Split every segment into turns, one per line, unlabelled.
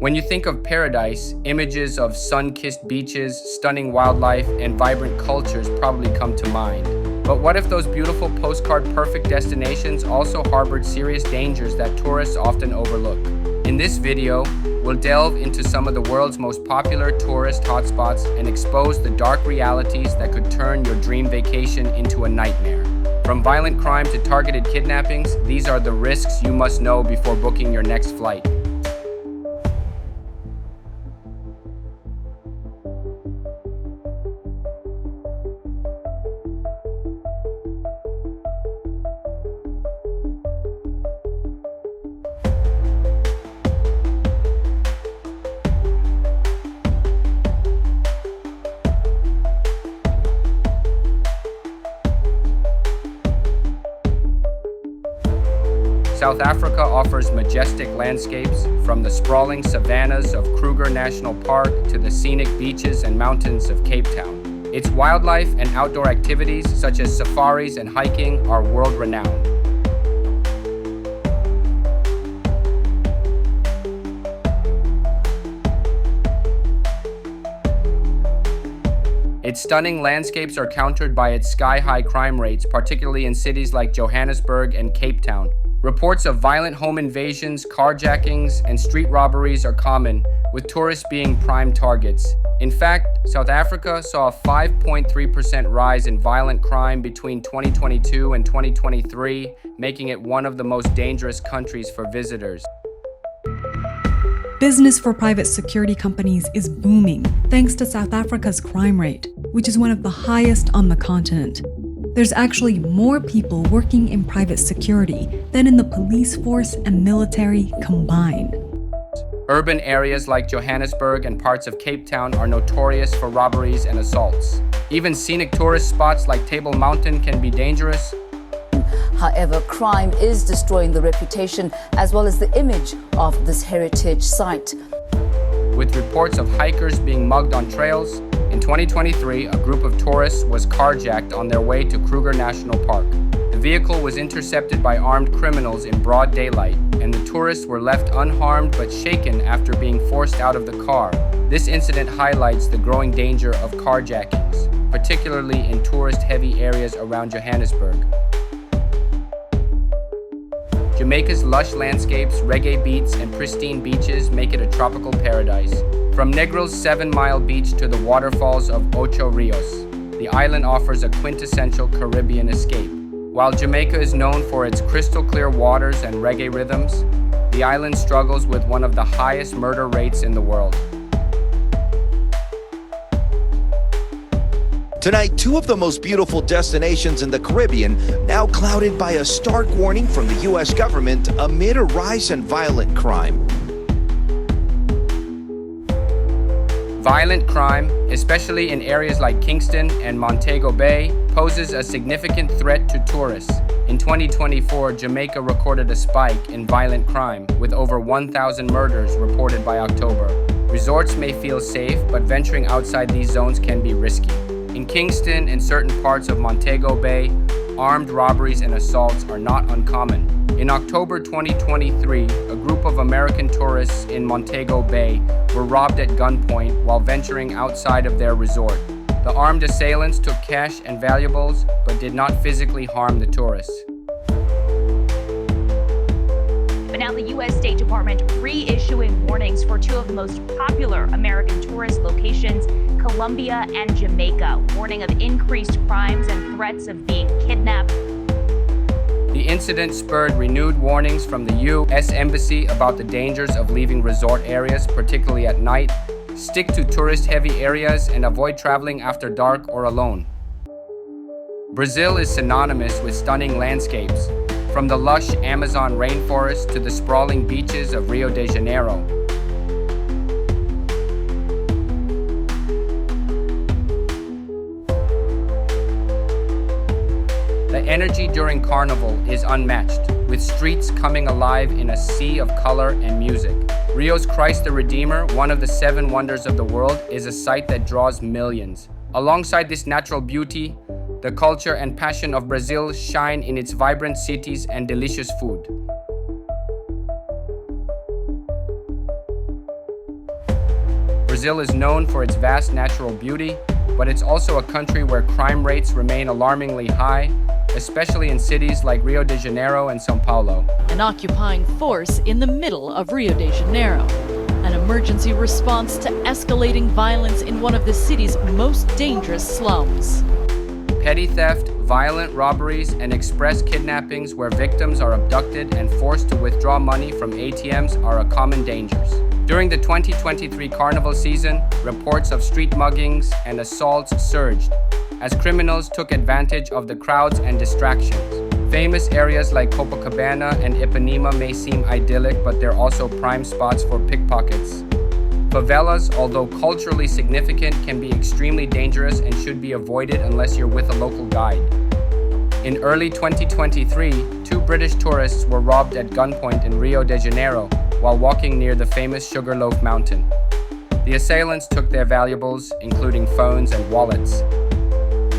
When you think of paradise, images of sun-kissed beaches, stunning wildlife, and vibrant cultures probably come to mind. But what if those beautiful postcard-perfect destinations also harbored serious dangers that tourists often overlook? In this video, we'll delve into some of the world's most popular tourist hotspots and expose the dark realities that could turn your dream vacation into a nightmare. From violent crime to targeted kidnappings, these are the risks you must know before booking your next flight. South Africa offers majestic landscapes, from the sprawling savannas of Kruger National Park to the scenic beaches and mountains of Cape Town. Its wildlife and outdoor activities, such as safaris and hiking, are world-renowned. Its stunning landscapes are countered by its sky-high crime rates, particularly in cities like Johannesburg and Cape Town. Reports of violent home invasions, carjackings, and street robberies are common, with tourists being prime targets. In fact, South Africa saw a 5.3% rise in violent crime between 2022 and 2023, making it one of the most dangerous countries for visitors.
Business for private security companies is booming thanks to South Africa's crime rate, which is one of the highest on the continent. There's actually more people working in private security than in the police force and military combined.
Urban areas like Johannesburg and parts of Cape Town are notorious for robberies and assaults. Even scenic tourist spots like Table Mountain can be dangerous.
However, crime is destroying the reputation as well as the image of this heritage site.
With reports of hikers being mugged on trails, in 2023, a group of tourists was carjacked on their way to Kruger National Park. The vehicle was intercepted by armed criminals in broad daylight, and the tourists were left unharmed but shaken after being forced out of the car. This incident highlights the growing danger of carjackings, particularly in tourist-heavy areas around Johannesburg. Jamaica's lush landscapes, reggae beats, and pristine beaches make it a tropical paradise. From Negro's 7-mile beach to the waterfalls of Ocho Rios, the island offers a quintessential Caribbean escape. While Jamaica is known for its crystal-clear waters and reggae rhythms, the island struggles with one of the highest murder rates in the world.
Tonight, two of the most beautiful destinations in the Caribbean now clouded by a stark warning from the U.S. government amid a rise in violent crime.
Violent crime, especially in areas like Kingston and Montego Bay, poses a significant threat to tourists. In 2024, Jamaica recorded a spike in violent crime, with over 1,000 murders reported by October. Resorts may feel safe, but venturing outside these zones can be risky. In Kingston and certain parts of Montego Bay, armed robberies and assaults are not uncommon. In October 2023, a group of American tourists in Montego Bay were robbed at gunpoint while venturing outside of their resort. The armed assailants took cash and valuables, but did not physically harm the tourists.
But now the U.S. State Department reissuing warnings for two of the most popular American tourist locations, Colombia and Jamaica, warning of increased crimes and threats of being kidnapped.
The incident spurred renewed warnings from the U.S. Embassy about the dangers of leaving resort areas, particularly at night. Stick to tourist-heavy areas and avoid traveling after dark or alone. Brazil is synonymous with stunning landscapes, from the lush Amazon rainforest to the sprawling beaches of Rio de Janeiro. The energy during Carnival is unmatched, with streets coming alive in a sea of color and music. Rio's Christ the Redeemer, one of the 7 wonders of the world, is a sight that draws millions. Alongside this natural beauty, the culture and passion of Brazil shine in its vibrant cities and delicious food. Brazil is known for its vast natural beauty, but it's also a country where crime rates remain alarmingly high, especially in cities like Rio de Janeiro and São Paulo.
An occupying force in the middle of Rio de Janeiro. An emergency response to escalating violence in one of the city's most dangerous slums.
Petty theft, violent robberies, and express kidnappings where victims are abducted and forced to withdraw money from ATMs are a common dangers. During the 2023 carnival season, reports of street muggings and assaults surged as criminals took advantage of the crowds and distractions. Famous areas like Copacabana and Ipanema may seem idyllic, but they're also prime spots for pickpockets. Favelas, although culturally significant, can be extremely dangerous and should be avoided unless you're with a local guide. In early 2023, 2 British tourists were robbed at gunpoint in Rio de Janeiro while walking near the famous Sugarloaf Mountain. The assailants took their valuables, including phones and wallets.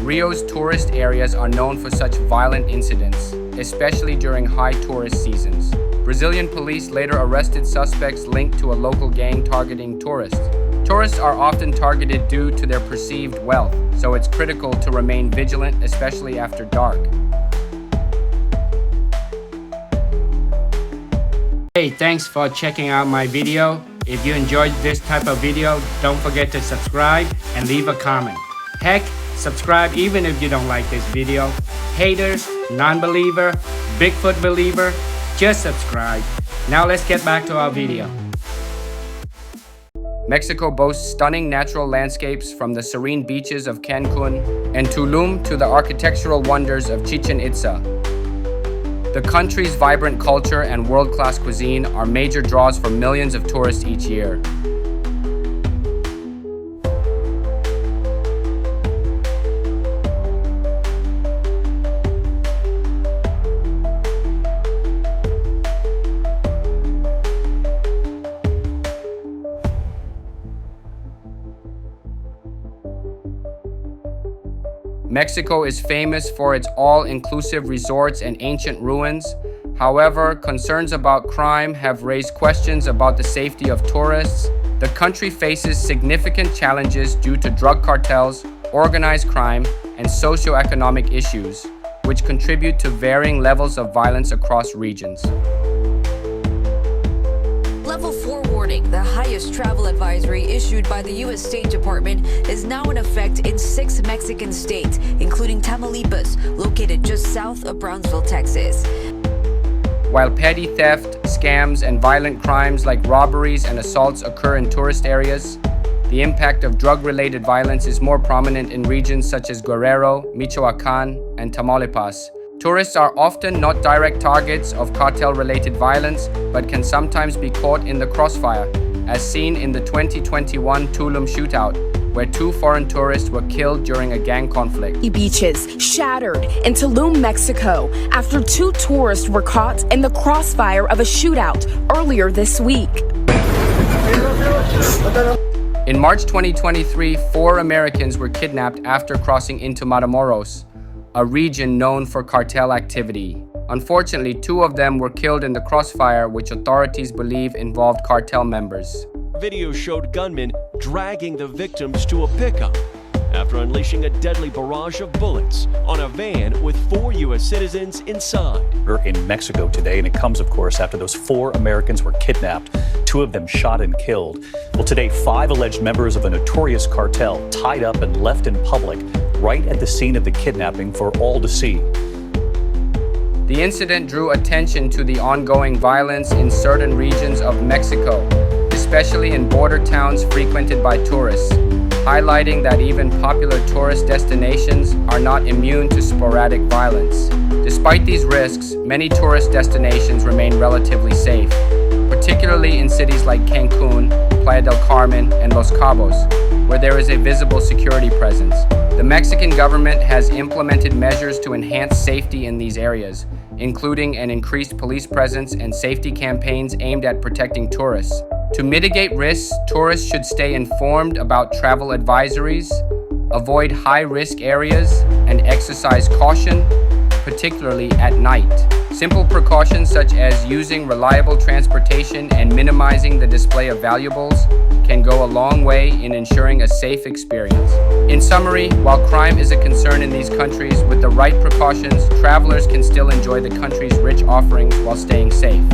Rio's tourist areas are known for such violent incidents, especially during high tourist seasons. Brazilian police later arrested suspects linked to a local gang targeting tourists. Tourists are often targeted due to their perceived wealth, so it's critical to remain vigilant, especially after dark.
Hey, thanks for checking out my video. If you enjoyed this type of video, don't forget to subscribe and leave a comment. Heck, subscribe even if you don't like this video. Haters, non-believer, Bigfoot believer, just subscribe. Now let's get back to our video.
Mexico boasts stunning natural landscapes from the serene beaches of Cancun and Tulum to the architectural wonders of Chichen Itza. The country's vibrant culture and world-class cuisine are major draws for millions of tourists each year. Mexico is famous for its all-inclusive resorts and ancient ruins. However, concerns about crime have raised questions about the safety of tourists. The country faces significant challenges due to drug cartels, organized crime, and socioeconomic issues, which contribute to varying levels of violence across regions.
Level 4 warning, the highest travel advisory issued by the U.S. State Department, is now in effect in 6 Mexican states, including Tamaulipas, located just south of Brownsville, Texas.
While petty theft, scams, and violent crimes like robberies and assaults occur in tourist areas, the impact of drug-related violence is more prominent in regions such as Guerrero, Michoacán, and Tamaulipas. Tourists are often not direct targets of cartel-related violence, but can sometimes be caught in the crossfire, as seen in the 2021 Tulum shootout, where 2 foreign tourists were killed during a gang conflict.
Beaches shattered in Tulum, Mexico, after 2 tourists were caught in the crossfire of a shootout earlier this week.
In March 2023, 4 Americans were kidnapped after crossing into Matamoros, a region known for cartel activity. Unfortunately, 2 of them were killed in the crossfire, which authorities believe involved cartel members.
Video showed gunmen dragging the victims to a pickup after unleashing a deadly barrage of bullets on a van with 4 U.S. citizens inside.
We're in Mexico today, and it comes, of course, after those 4 Americans were kidnapped, 2 of them shot and killed. Well, today, 5 alleged members of a notorious cartel tied up and left in public right at the scene of the kidnapping for all to see.
The incident drew attention to the ongoing violence in certain regions of Mexico, especially in border towns frequented by tourists, highlighting that even popular tourist destinations are not immune to sporadic violence. Despite these risks, many tourist destinations remain relatively safe, particularly in cities like Cancun, Playa del Carmen, and Los Cabos, where there is a visible security presence. The Mexican government has implemented measures to enhance safety in these areas, including an increased police presence and safety campaigns aimed at protecting tourists. To mitigate risks, tourists should stay informed about travel advisories, avoid high-risk areas, and exercise caution. particularly at night. Simple precautions such as using reliable transportation and minimizing the display of valuables can go a long way in ensuring a safe experience. In summary, while crime is a concern in these countries, with the right precautions, travelers can still enjoy the country's rich offerings while staying safe.